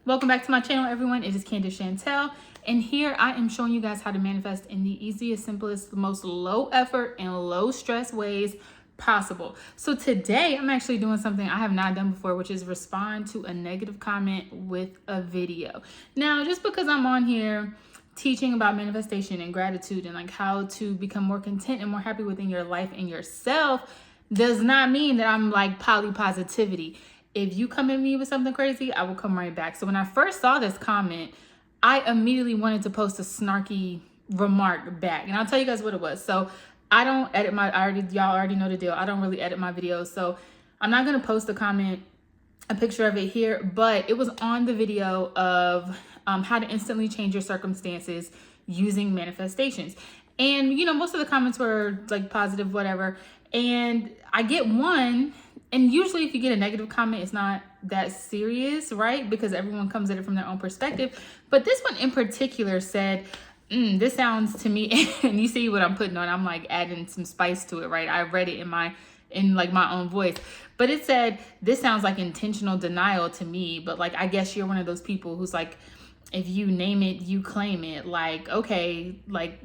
Welcome back to my channel, everyone. It is Candace and here I am showing you guys how to manifest in the easiest, simplest, most low effort and low stress ways possible. So today I'm actually doing something I have not done before, which is respond to a negative comment with a video. Now, just because I'm on here teaching about manifestation and gratitude and like how to become more content and more happy within your life and yourself does not mean that I'm like poly positivity. If you come at me with something crazy, I will come right back. So when I first saw this comment, I immediately wanted to post a snarky remark back. And I'll tell you guys what it was. So I don't edit y'all already know the deal. I don't really edit my videos. So I'm not going to post a picture of it here, but it was on the video of how to instantly change your circumstances using manifestations. And, you know, most of the comments were like positive, whatever. And I get one. And usually if you get a negative comment, it's not that serious, right? Because everyone comes at it from their own perspective. But this one in particular said, this sounds to me, and you see what I'm putting on, I'm like adding some spice to it, right? I read it in my own voice. But it said, this sounds like intentional denial to me. But like, I guess you're one of those people who's like, if you name it, you claim it. Like, okay, like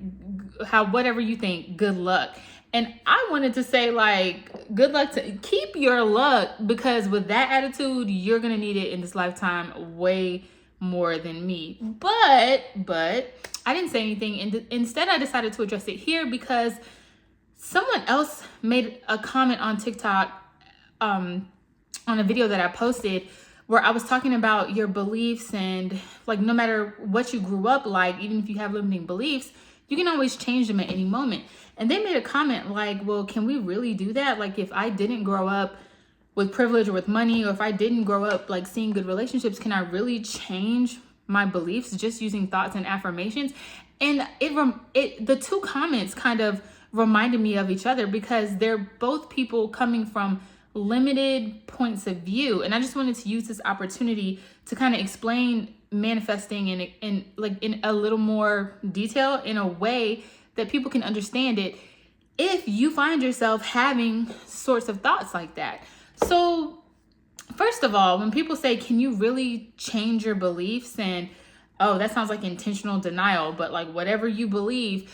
whatever you think, good luck. And I wanted to say, like, good luck to keep your luck, because with that attitude, you're going to need it in this lifetime way more than me. But I didn't say anything. And instead, I decided to address it here because someone else made a comment on TikTok on a video that I posted where I was talking about your beliefs and like no matter what you grew up like, even if you have limiting beliefs, you can always change them at any moment. And they made a comment like, well, can we really do that? Like if I didn't grow up with privilege or with money, or if I didn't grow up like seeing good relationships, can I really change my beliefs just using thoughts and affirmations? And the two comments kind of reminded me of each other because they're both people coming from limited points of view. And I just wanted to use this opportunity to kind of explain manifesting in a little more detail in a way that people can understand it if you find yourself having sorts of thoughts like that. So first of all, when people say, can you really change your beliefs? And oh, that sounds like intentional denial, but like whatever you believe,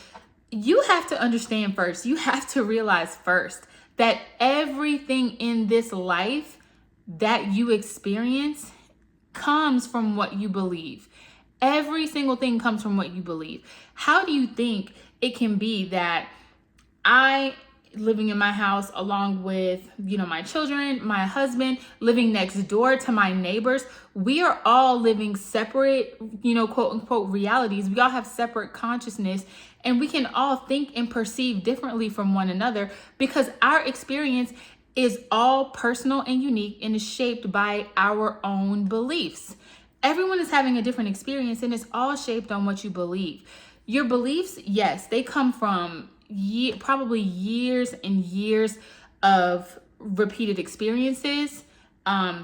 you have to understand first, you have to realize first that everything in this life that you experience comes from what you believe. Every single thing comes from what you believe. How do you think it can be that I, living in my house along with, you know, my children, my husband, living next door to my neighbors, we are all living separate, you know, quote unquote realities. We all have separate consciousness, and we can all think and perceive differently from one another because our experience is all personal and unique and is shaped by our own beliefs. Everyone is having a different experience, and it's all shaped on what you believe. Your beliefs, yes, they come from probably years and years of repeated experiences,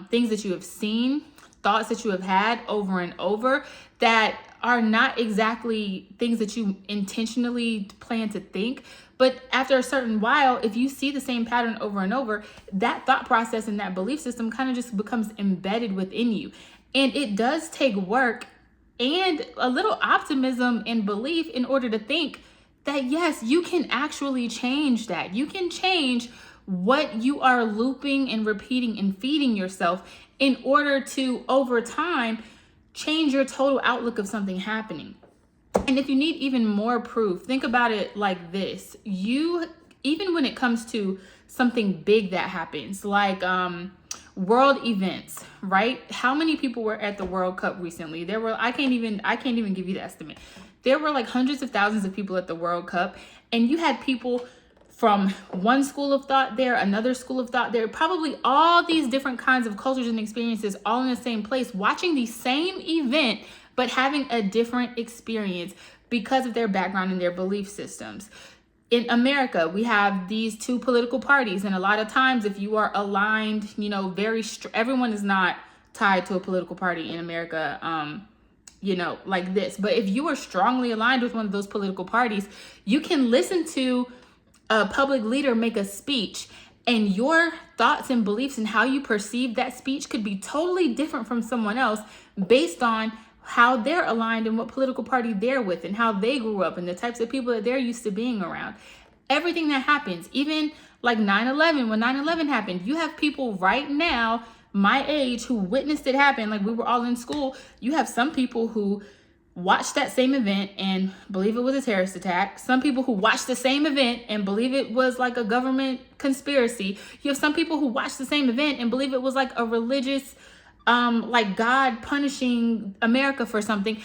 things that you have seen, thoughts that you have had over and over that are not exactly things that you intentionally plan to think. But after a certain while, if you see the same pattern over and over, that thought process and that belief system kind of just becomes embedded within you. And it does take work and a little optimism and belief in order to think that, yes, you can actually change that. You can change what you are looping and repeating and feeding yourself in order to, over time, change your total outlook of something happening. And if you need even more proof, think about it like this. Even when it comes to something big that happens, like world events, right? How many people were at the World Cup recently? There were, I can't even give you the estimate. There were like hundreds of thousands of people at the World Cup, and you had people from one school of thought there, another school of thought there, probably all these different kinds of cultures and experiences all in the same place, watching the same event, but having a different experience because of their background and their belief systems. In America, we have these two political parties, and a lot of times if you are aligned, you know, everyone is not tied to a political party in America, you know, like this. But if you are strongly aligned with one of those political parties, you can listen to a public leader make a speech And your thoughts and beliefs and how you perceive that speech could be totally different from someone else based on how they're aligned and what political party they're with and how they grew up and the types of people that they're used to being around. Everything that happens, even like 9/11, when 9/11 happened, you have people right now my age who witnessed it happen. Like, we were all in school. You have some people who watched that same event and believe it was a terrorist attack. Some people who watched the same event and believe it was like a government conspiracy. You have some people who watched the same event and believe it was like a religious, like God punishing America for something.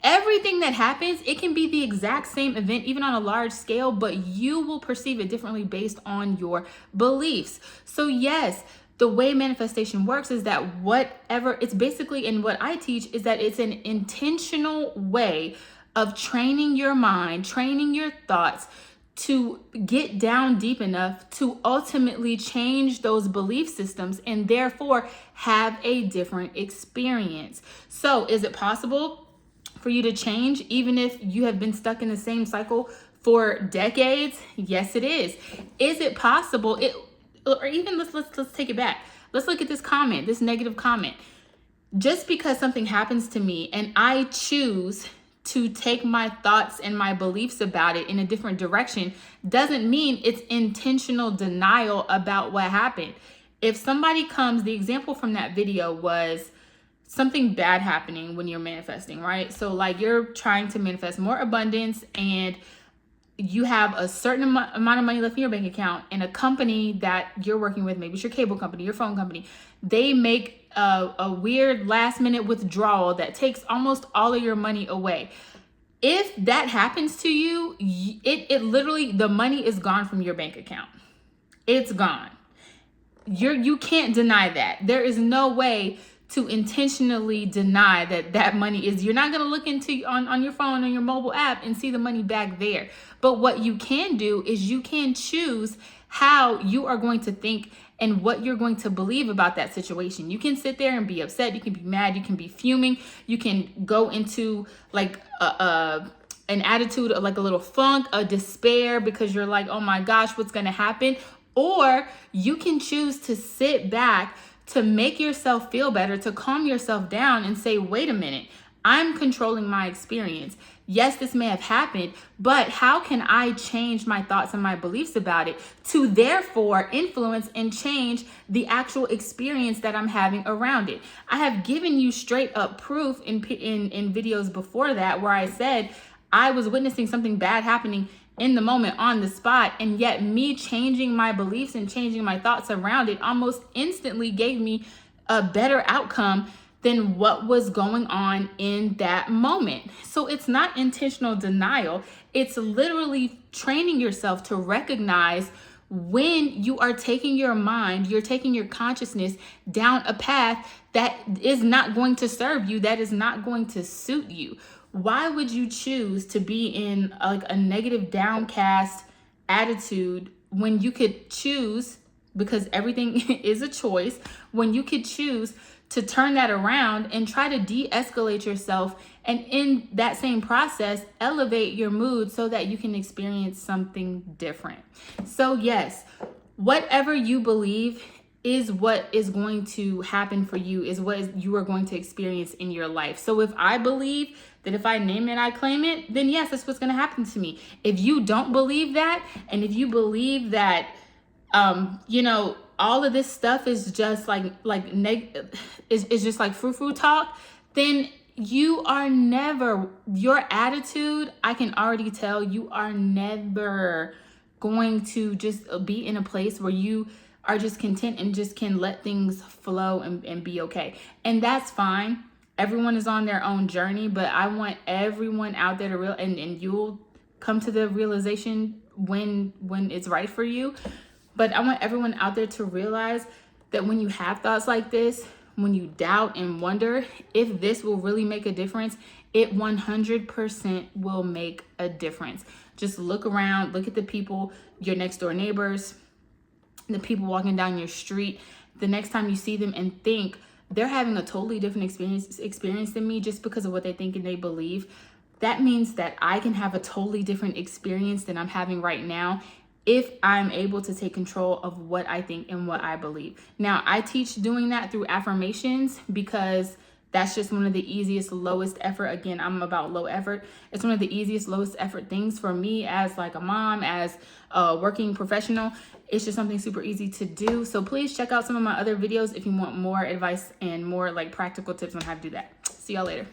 Everything that happens, it can be the exact same event, even on a large scale, but you will perceive it differently based on your beliefs. So yes, the way manifestation works is that whatever, it's basically, in what I teach, is that it's an intentional way of training your mind, training your thoughts to get down deep enough to ultimately change those belief systems and therefore have a different experience. So is it possible for you to change even if you have been stuck in the same cycle for decades? Yes, it is. Is it possible? Or even let's take it back. Let's look at this comment, this negative comment. Just because something happens to me and I choose to take my thoughts and my beliefs about it in a different direction doesn't mean it's intentional denial about what happened. If somebody comes, the example from that video was something bad happening when you're manifesting, right? So like, you're trying to manifest more abundance and you have a certain amount of money left in your bank account, and a company that you're working with, maybe it's your cable company, your phone company, they make a weird last minute withdrawal that takes almost all of your money away. If that happens to you, it literally, the money is gone from your bank account. It's gone. You can't deny that. There is no way to intentionally deny that money is, you're not going to look into on your phone, on your mobile app, and see the money back there. But what you can do is you can choose how you are going to think and what you're going to believe about that situation. You can sit there and be upset. You can be mad. You can be fuming. You can go into like an attitude of like a little funk, a despair, because you're like, oh my gosh, what's going to happen? Or you can choose to sit back, to make yourself feel better, to calm yourself down and say, wait a minute, I'm controlling my experience. Yes, this may have happened, but how can I change my thoughts and my beliefs about it to therefore influence and change the actual experience that I'm having around it? I have given you straight up proof in videos before that where I said I was witnessing something bad happening in the moment, on the spot, and yet me changing my beliefs and changing my thoughts around it almost instantly gave me a better outcome than what was going on in that moment. So it's not intentional denial. It's literally training yourself to recognize when you are taking your mind, you're taking your consciousness down a path that is not going to serve you, that is not going to suit you. Why would you choose to be in like a negative, downcast attitude when you could choose, because everything is a choice, when you could choose to turn that around and try to de-escalate yourself, and in that same process, elevate your mood so that you can experience something different? So yes, whatever you believe is what is going to happen for you, is what you are going to experience in your life. So if I believe that if I name it, I claim it, then yes, that's what's going to happen to me. If you don't believe that, and if you believe that, all of this stuff is just is just like frou-frou talk, then you are never, your attitude, I can already tell, you are never going to just be in a place where you are just content and just can let things flow and be okay. And that's fine. Everyone is on their own journey, but I want everyone out there to and you'll come to the realization when it's right for you. But I want everyone out there to realize that when you have thoughts like this, when you doubt and wonder if this will really make a difference, it 100% will make a difference. Just look around, look at the people, your next door neighbors, the people walking down your street. The next time you see them, and think, they're having a totally different experience than me just because of what they think and they believe. That means that I can have a totally different experience than I'm having right now. if I'm able to take control of what I think and what I believe. Now, I teach doing that through affirmations because that's just one of the easiest, lowest effort. Again, I'm about low effort. It's one of the easiest, lowest effort things for me as like a mom, as a working professional. It's just something super easy to do. So please check out some of my other videos if you want more advice and more like practical tips on how to do that. See y'all later.